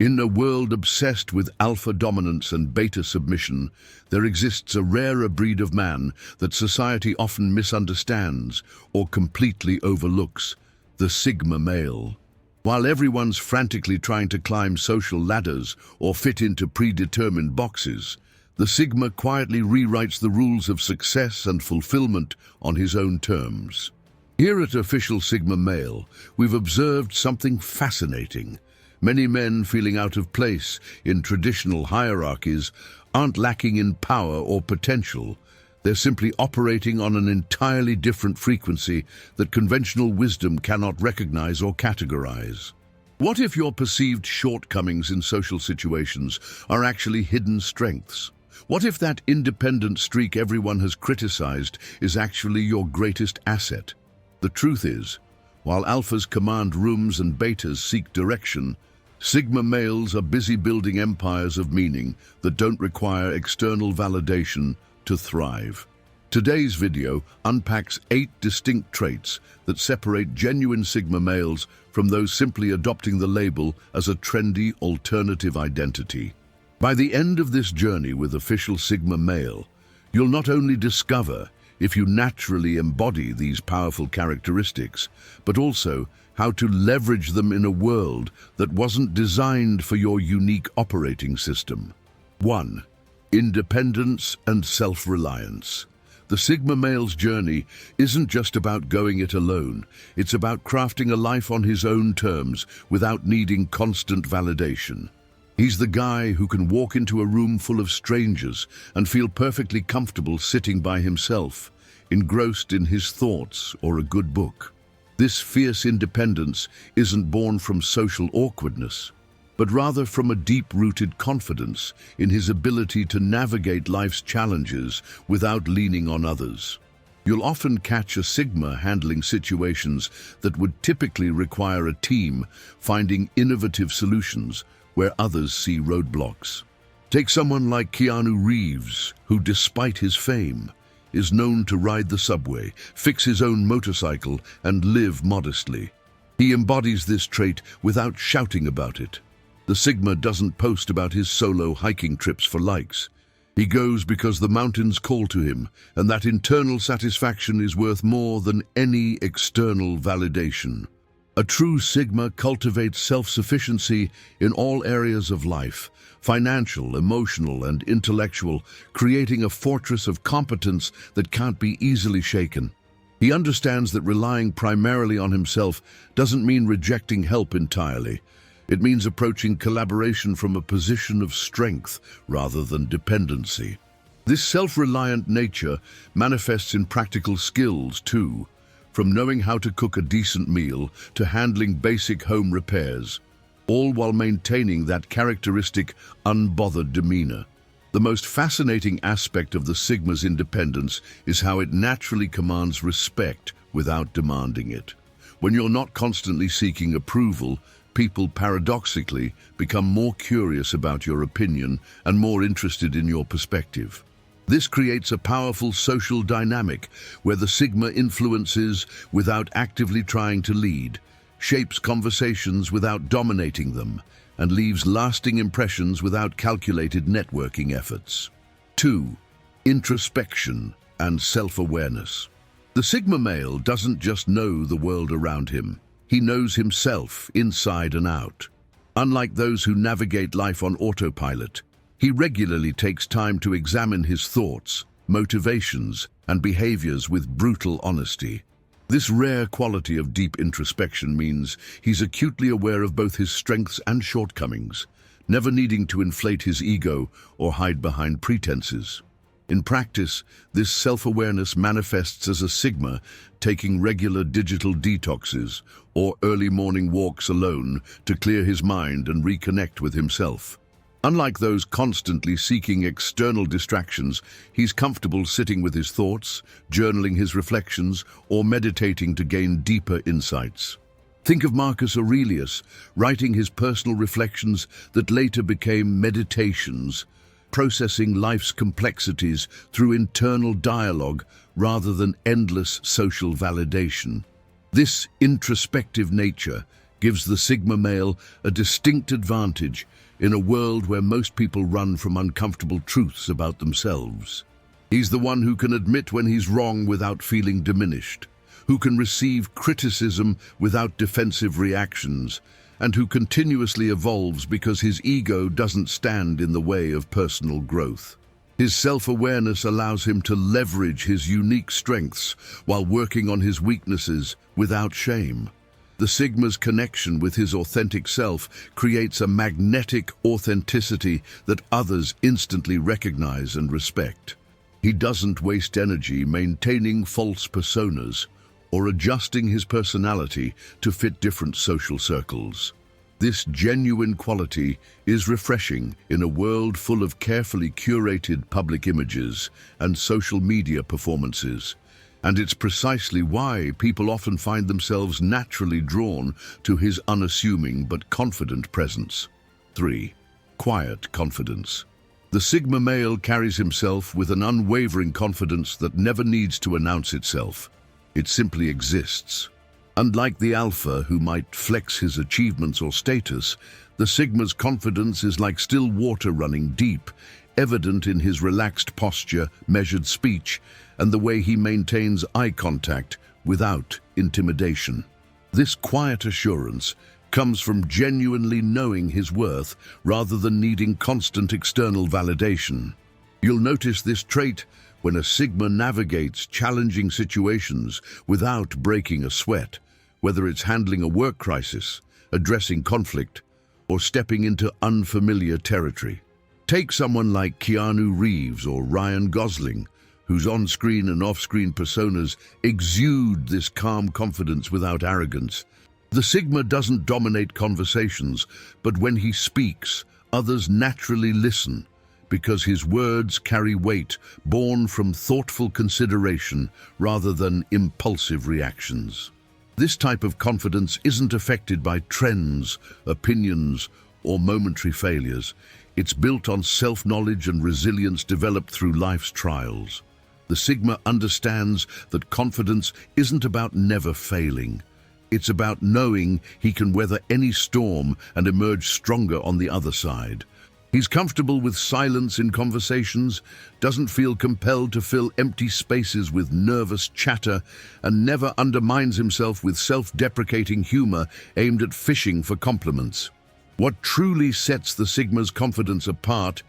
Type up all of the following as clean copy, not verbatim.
In a world obsessed with alpha dominance and beta submission, there exists a rarer breed of man that society often misunderstands or completely overlooks: the Sigma male. While everyone's frantically trying to climb social ladders or fit into predetermined boxes, the Sigma quietly rewrites the rules of success and fulfillment on his own terms. Here at Official Sigma Male, we've observed something fascinating. Many men feeling out of place in traditional hierarchies aren't lacking in power or potential. They're simply operating on an entirely different frequency that conventional wisdom cannot recognize or categorize. What if your perceived shortcomings in social situations are actually hidden strengths? What if that independent streak everyone has criticized is actually your greatest asset? The truth is, while alphas command rooms and betas seek direction, Sigma males are busy building empires of meaning that don't require external validation to thrive. Today's video unpacks 8 distinct traits that separate genuine Sigma males from those simply adopting the label as a trendy alternative identity. By the end of this journey with Official Sigma Male, you'll not only discover if you naturally embody these powerful characteristics, but also how to leverage them in a world that wasn't designed for your unique operating system. 1. Independence and self-reliance. The Sigma male's journey isn't just about going it alone. It's about crafting a life on his own terms without needing constant validation. He's the guy who can walk into a room full of strangers and feel perfectly comfortable sitting by himself, engrossed in his thoughts or a good book. This fierce independence isn't born from social awkwardness, but rather from a deep-rooted confidence in his ability to navigate life's challenges without leaning on others. You'll often catch a Sigma handling situations that would typically require a team, finding innovative solutions where others see roadblocks. Take someone like Keanu Reeves, who, despite his fame, is known to ride the subway, fix his own motorcycle, and live modestly. He embodies this trait without shouting about it. The Sigma doesn't post about his solo hiking trips for likes. He goes because the mountains call to him, and that internal satisfaction is worth more than any external validation. A true Sigma cultivates self-sufficiency in all areas of life, financial, emotional, and intellectual, creating a fortress of competence that can't be easily shaken. He understands that relying primarily on himself doesn't mean rejecting help entirely. It means approaching collaboration from a position of strength rather than dependency. This self-reliant nature manifests in practical skills too, from knowing how to cook a decent meal to handling basic home repairs, all while maintaining that characteristic, unbothered demeanor. The most fascinating aspect of the Sigma's independence is how it naturally commands respect without demanding it. When you're not constantly seeking approval, people paradoxically become more curious about your opinion and more interested in your perspective. This creates a powerful social dynamic where the Sigma influences without actively trying to lead, shapes conversations without dominating them, and leaves lasting impressions without calculated networking efforts. 2. Introspection and self-awareness. The Sigma male doesn't just know the world around him. He knows himself inside and out. Unlike those who navigate life on autopilot, he regularly takes time to examine his thoughts, motivations, and behaviors with brutal honesty. This rare quality of deep introspection means he's acutely aware of both his strengths and shortcomings, never needing to inflate his ego or hide behind pretenses. In practice, this self-awareness manifests as a Sigma taking regular digital detoxes or early morning walks alone to clear his mind and reconnect with himself. Unlike those constantly seeking external distractions, he's comfortable sitting with his thoughts, journaling his reflections, or meditating to gain deeper insights. Think of Marcus Aurelius, writing his personal reflections that later became meditations, processing life's complexities through internal dialogue rather than endless social validation. This introspective nature gives the Sigma male a distinct advantage in a world where most people run from uncomfortable truths about themselves. He's the one who can admit when he's wrong without feeling diminished, who can receive criticism without defensive reactions, and who continuously evolves because his ego doesn't stand in the way of personal growth. His self-awareness allows him to leverage his unique strengths while working on his weaknesses without shame. The Sigma's connection with his authentic self creates a magnetic authenticity that others instantly recognize and respect. He doesn't waste energy maintaining false personas or adjusting his personality to fit different social circles. This genuine quality is refreshing in a world full of carefully curated public images and social media performances. And it's precisely why people often find themselves naturally drawn to his unassuming but confident presence. 3. Quiet confidence. The Sigma male carries himself with an unwavering confidence that never needs to announce itself. It simply exists. Unlike the Alpha, who might flex his achievements or status, the Sigma's confidence is like still water running deep, evident in his relaxed posture, measured speech, and the way he maintains eye contact without intimidation. This quiet assurance comes from genuinely knowing his worth rather than needing constant external validation. You'll notice this trait when a Sigma navigates challenging situations without breaking a sweat, whether it's handling a work crisis, addressing conflict, or stepping into unfamiliar territory. Take someone like Keanu Reeves or Ryan Gosling, whose on-screen and off-screen personas exude this calm confidence without arrogance. The Sigma doesn't dominate conversations, but when he speaks, others naturally listen, because his words carry weight born from thoughtful consideration rather than impulsive reactions. This type of confidence isn't affected by trends, opinions, or momentary failures. It's built on self-knowledge and resilience developed through life's trials. The Sigma understands that confidence isn't about never failing. It's about knowing he can weather any storm and emerge stronger on the other side. He's comfortable with silence in conversations, doesn't feel compelled to fill empty spaces with nervous chatter, and never undermines himself with self-deprecating humor aimed at fishing for compliments. What truly sets the Sigma's confidence apart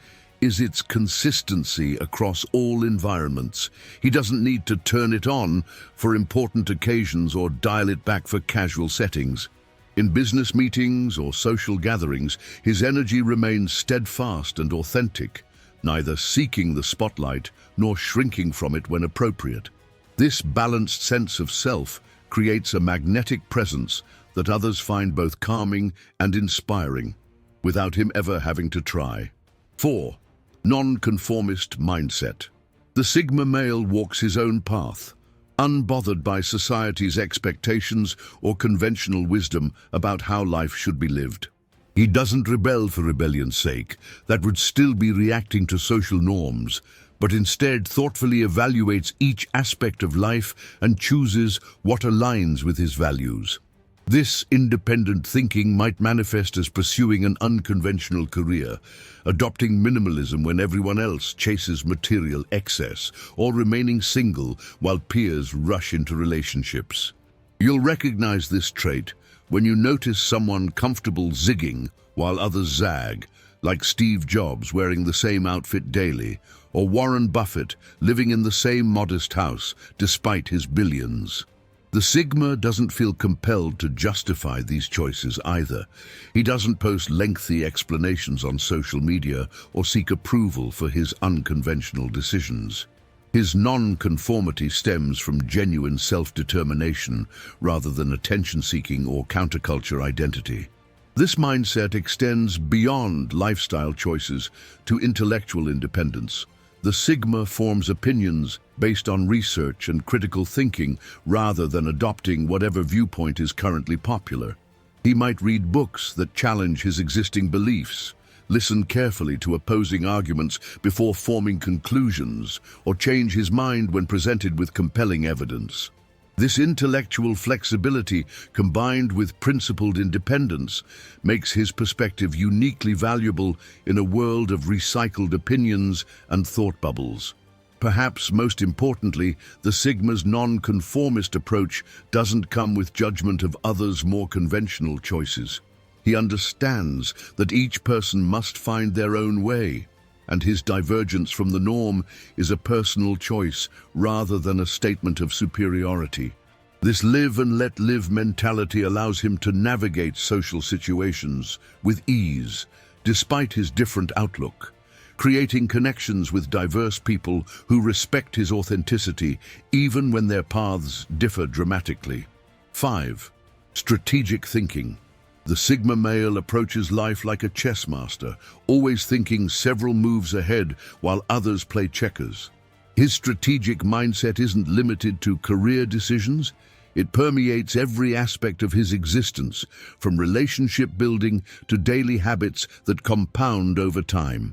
is its consistency across all environments. He doesn't need to turn it on for important occasions or dial it back for casual settings. In business meetings or social gatherings, his energy remains steadfast and authentic, neither seeking the spotlight nor shrinking from it when appropriate. This balanced sense of self creates a magnetic presence that others find both calming and inspiring, without him ever having to try. 4. Non-conformist mindset. The Sigma male walks his own path, unbothered by society's expectations or conventional wisdom about how life should be lived. He doesn't rebel for rebellion's sake, that would still be reacting to social norms, but instead thoughtfully evaluates each aspect of life and chooses what aligns with his values. This independent thinking might manifest as pursuing an unconventional career, adopting minimalism when everyone else chases material excess, or remaining single while peers rush into relationships. You'll recognize this trait when you notice someone comfortable zigging while others zag, like Steve Jobs wearing the same outfit daily, or Warren Buffett living in the same modest house despite his billions. The Sigma doesn't feel compelled to justify these choices either. He doesn't post lengthy explanations on social media or seek approval for his unconventional decisions. His non-conformity stems from genuine self-determination rather than attention-seeking or counterculture identity. This mindset extends beyond lifestyle choices to intellectual independence. The Sigma forms opinions based on research and critical thinking rather than adopting whatever viewpoint is currently popular. He might read books that challenge his existing beliefs, listen carefully to opposing arguments before forming conclusions, or change his mind when presented with compelling evidence. This intellectual flexibility, combined with principled independence, makes his perspective uniquely valuable in a world of recycled opinions and thought bubbles. Perhaps most importantly, the Sigma's non-conformist approach doesn't come with judgment of others' more conventional choices. He understands that each person must find their own way, and his divergence from the norm is a personal choice rather than a statement of superiority. This live and let live mentality allows him to navigate social situations with ease, despite his different outlook, creating connections with diverse people who respect his authenticity even when their paths differ dramatically. 5. Strategic thinking. The Sigma male approaches life like a chess master, always thinking several moves ahead while others play checkers. His strategic mindset isn't limited to career decisions. It permeates every aspect of his existence, from relationship building to daily habits that compound over time.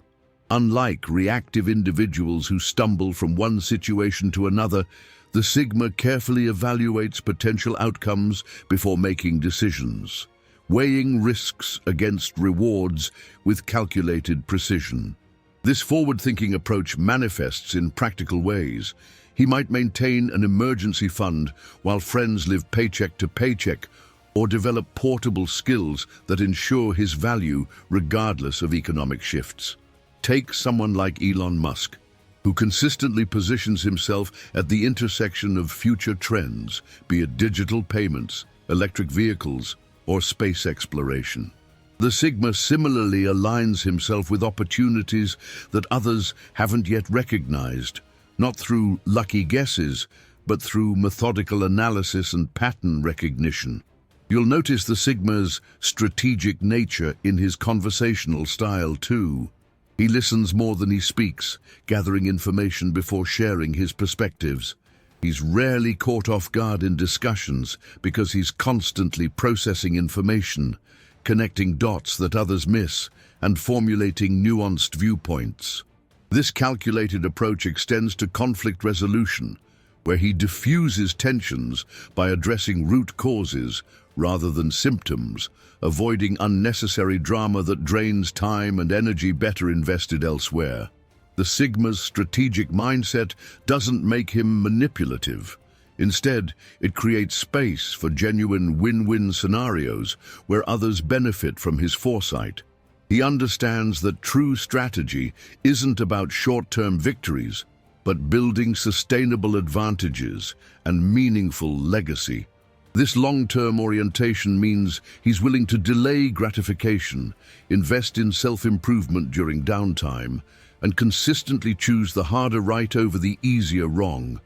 Unlike reactive individuals who stumble from one situation to another, the Sigma carefully evaluates potential outcomes before making decisions, weighing risks against rewards with calculated precision. This forward-thinking approach manifests in practical ways. He might maintain an emergency fund while friends live paycheck to paycheck, or develop portable skills that ensure his value regardless of economic shifts. Take someone like Elon Musk, who consistently positions himself at the intersection of future trends, be it digital payments, electric vehicles, or space exploration. The Sigma similarly aligns himself with opportunities that others haven't yet recognized, not through lucky guesses, but through methodical analysis and pattern recognition. You'll notice the Sigma's strategic nature in his conversational style too. He listens more than he speaks, gathering information before sharing his perspectives. He's rarely caught off guard in discussions because he's constantly processing information, connecting dots that others miss, and formulating nuanced viewpoints. This calculated approach extends to conflict resolution, where he diffuses tensions by addressing root causes rather than symptoms, avoiding unnecessary drama that drains time and energy better invested elsewhere. The Sigma's strategic mindset doesn't make him manipulative. Instead, it creates space for genuine win-win scenarios where others benefit from his foresight. He understands that true strategy isn't about short-term victories, but building sustainable advantages and meaningful legacy. This long-term orientation means he's willing to delay gratification, invest in self-improvement during downtime, and consistently choose the harder right over the easier wrong,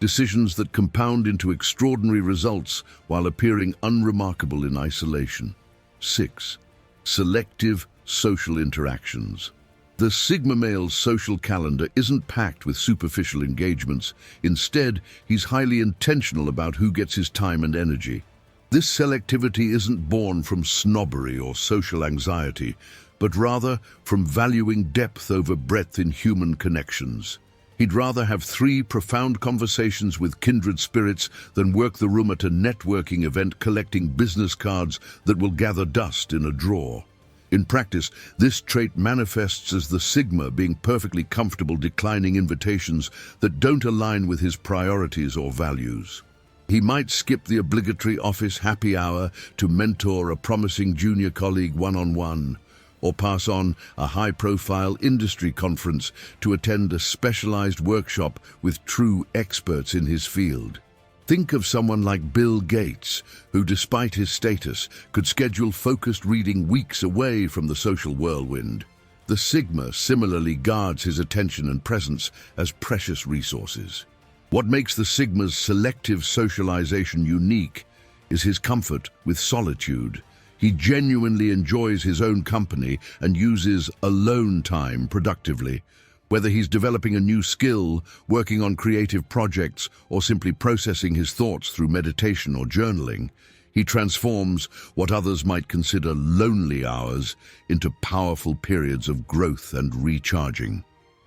decisions that compound into extraordinary results while appearing unremarkable in isolation. 6. Selective social interactions. The Sigma male's social calendar isn't packed with superficial engagements. Instead, he's highly intentional about who gets his time and energy. This selectivity isn't born from snobbery or social anxiety, but rather from valuing depth over breadth in human connections. He'd rather have 3 profound conversations with kindred spirits than work the room at a networking event collecting business cards that will gather dust in a drawer. In practice, this trait manifests as the Sigma being perfectly comfortable declining invitations that don't align with his priorities or values. He might skip the obligatory office happy hour to mentor a promising junior colleague one-on-one, or pass on a high-profile industry conference to attend a specialized workshop with true experts in his field. Think of someone like Bill Gates, who, despite his status, could schedule focused reading weeks away from the social whirlwind. The Sigma similarly guards his attention and presence as precious resources. What makes the Sigma's selective socialization unique is his comfort with solitude. He genuinely enjoys his own company and uses alone time productively. Whether he's developing a new skill, working on creative projects, or simply processing his thoughts through meditation or journaling, he transforms what others might consider lonely hours into powerful periods of growth and recharging.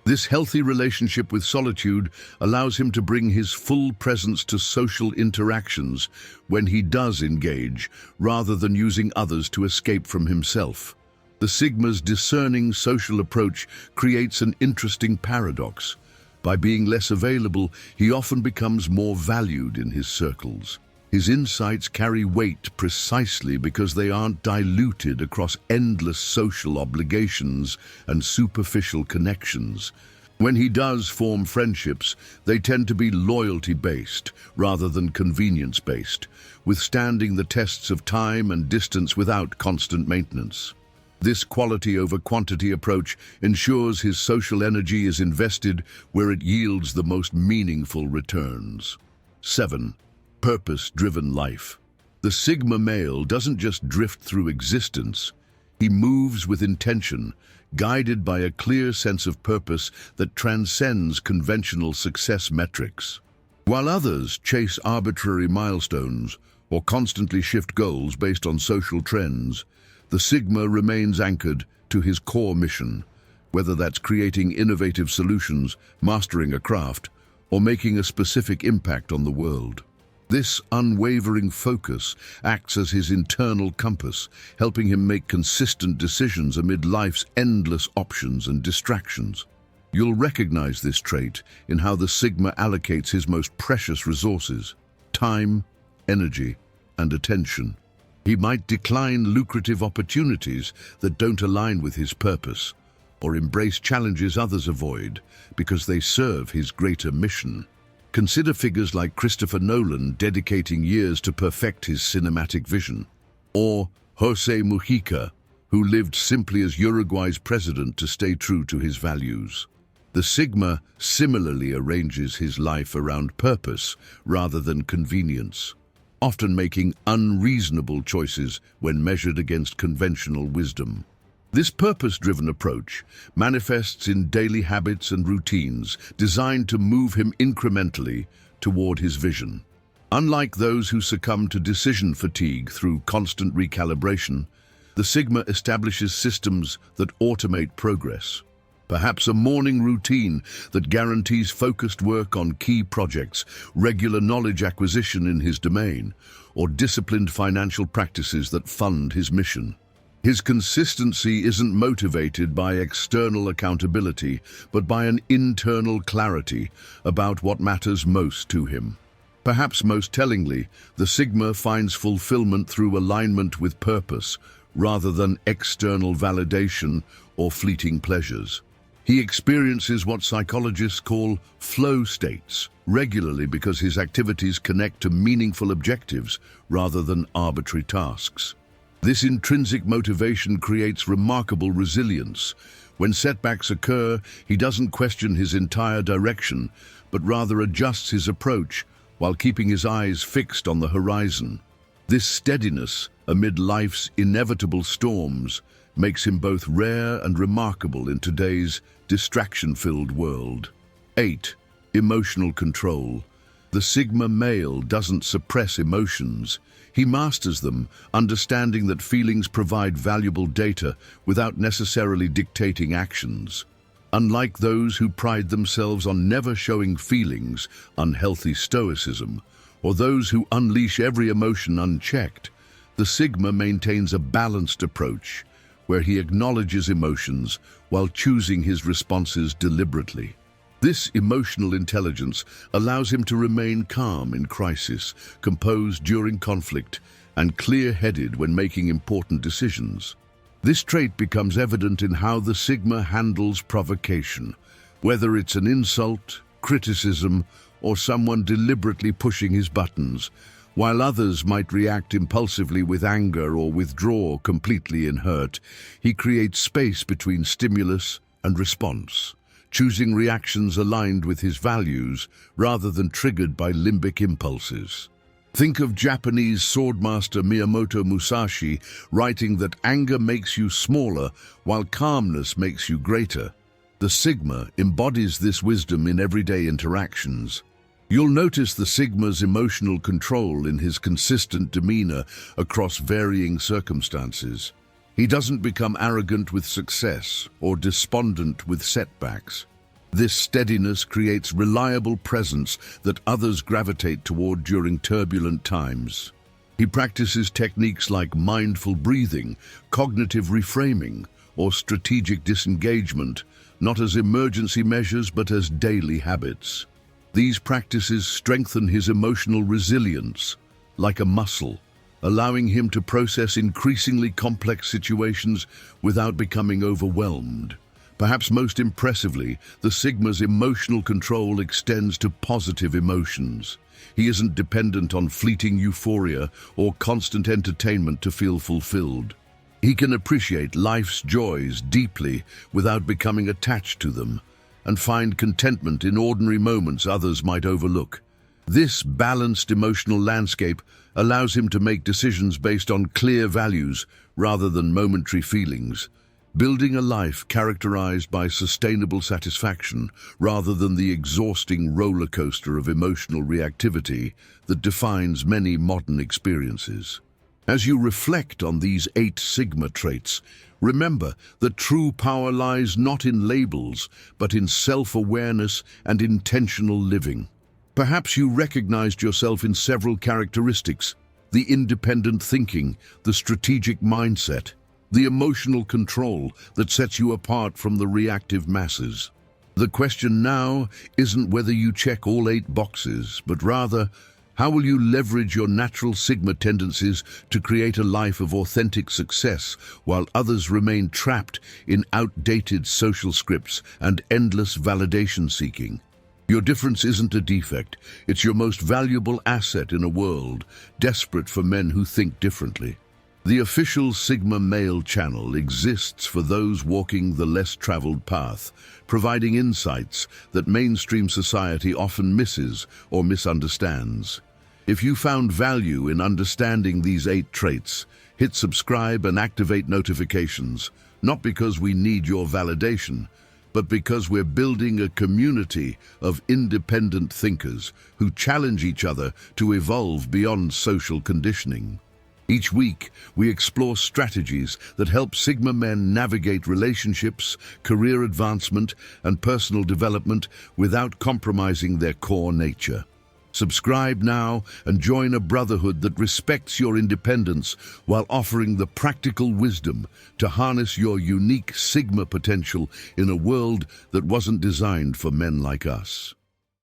This healthy relationship with solitude allows him to bring his full presence to social interactions when he does engage, rather than using others to escape from himself. The Sigma's discerning social approach creates an interesting paradox. By being less available, he often becomes more valued in his circles. His insights carry weight precisely because they aren't diluted across endless social obligations and superficial connections. When he does form friendships, they tend to be loyalty-based rather than convenience-based, withstanding the tests of time and distance without constant maintenance. This quality over quantity approach ensures his social energy is invested where it yields the most meaningful returns. 7. Purpose-driven life. The Sigma male doesn't just drift through existence. He moves with intention, guided by a clear sense of purpose that transcends conventional success metrics. While others chase arbitrary milestones or constantly shift goals based on social trends, the Sigma remains anchored to his core mission, whether that's creating innovative solutions, mastering a craft, or making a specific impact on the world. This unwavering focus acts as his internal compass, helping him make consistent decisions amid life's endless options and distractions. You'll recognize this trait in how the Sigma allocates his most precious resources: time, energy, and attention. He might decline lucrative opportunities that don't align with his purpose, or embrace challenges others avoid because they serve his greater mission. Consider figures like Christopher Nolan dedicating years to perfect his cinematic vision, or Jose Mujica, who lived simply as Uruguay's president to stay true to his values. The Sigma similarly arranges his life around purpose rather than convenience, often making unreasonable choices when measured against conventional wisdom. This purpose-driven approach manifests in daily habits and routines designed to move him incrementally toward his vision. Unlike those who succumb to decision fatigue through constant recalibration, the Sigma establishes systems that automate progress. Perhaps a morning routine that guarantees focused work on key projects, regular knowledge acquisition in his domain, or disciplined financial practices that fund his mission. His consistency isn't motivated by external accountability, but by an internal clarity about what matters most to him. Perhaps most tellingly, the Sigma finds fulfillment through alignment with purpose, rather than external validation or fleeting pleasures. He experiences what psychologists call flow states regularly because his activities connect to meaningful objectives rather than arbitrary tasks. This intrinsic motivation creates remarkable resilience. When setbacks occur, he doesn't question his entire direction, but rather adjusts his approach while keeping his eyes fixed on the horizon. This steadiness amid life's inevitable storms makes him both rare and remarkable in today's distraction-filled world. 8. Emotional control. The Sigma male doesn't suppress emotions. He masters them, understanding that feelings provide valuable data without necessarily dictating actions. Unlike those who pride themselves on never showing feelings, unhealthy stoicism, or those who unleash every emotion unchecked, the Sigma maintains a balanced approach where he acknowledges emotions while choosing his responses deliberately. This emotional intelligence allows him to remain calm in crisis, composed during conflict, and clear-headed when making important decisions. This trait becomes evident in how the Sigma handles provocation, whether it's an insult, criticism, or someone deliberately pushing his buttons. While others might react impulsively with anger or withdraw completely in hurt, he creates space between stimulus and response, choosing reactions aligned with his values rather than triggered by limbic impulses. Think of Japanese swordmaster Miyamoto Musashi writing that anger makes you smaller while calmness makes you greater. The Sigma embodies this wisdom in everyday interactions. You'll notice the Sigma's emotional control in his consistent demeanor across varying circumstances. He doesn't become arrogant with success or despondent with setbacks. This steadiness creates reliable presence that others gravitate toward during turbulent times. He practices techniques like mindful breathing, cognitive reframing, or strategic disengagement, not as emergency measures but as daily habits. These practices strengthen his emotional resilience, like a muscle, allowing him to process increasingly complex situations without becoming overwhelmed. Perhaps most impressively, the Sigma's emotional control extends to positive emotions. He isn't dependent on fleeting euphoria or constant entertainment to feel fulfilled. He can appreciate life's joys deeply without becoming attached to them, and find contentment in ordinary moments others might overlook. This balanced emotional landscape allows him to make decisions based on clear values rather than momentary feelings, building a life characterized by sustainable satisfaction rather than the exhausting roller coaster of emotional reactivity that defines many modern experiences. As you reflect on these 8 Sigma traits, remember that true power lies not in labels, but in self-awareness and intentional living. Perhaps you recognized yourself in several characteristics: the independent thinking, the strategic mindset, the emotional control that sets you apart from the reactive masses. The question now isn't whether you check all 8 boxes, but rather, how will you leverage your natural Sigma tendencies to create a life of authentic success while others remain trapped in outdated social scripts and endless validation seeking? Your difference isn't a defect, it's your most valuable asset in a world desperate for men who think differently. The official Sigma Male channel exists for those walking the less traveled path, providing insights that mainstream society often misses or misunderstands. If you found value in understanding these 8 traits, hit subscribe and activate notifications, not because we need your validation, but because we're building a community of independent thinkers who challenge each other to evolve beyond social conditioning. Each week, we explore strategies that help Sigma men navigate relationships, career advancement, and personal development without compromising their core nature. Subscribe now and join a brotherhood that respects your independence while offering the practical wisdom to harness your unique Sigma potential in a world that wasn't designed for men like us.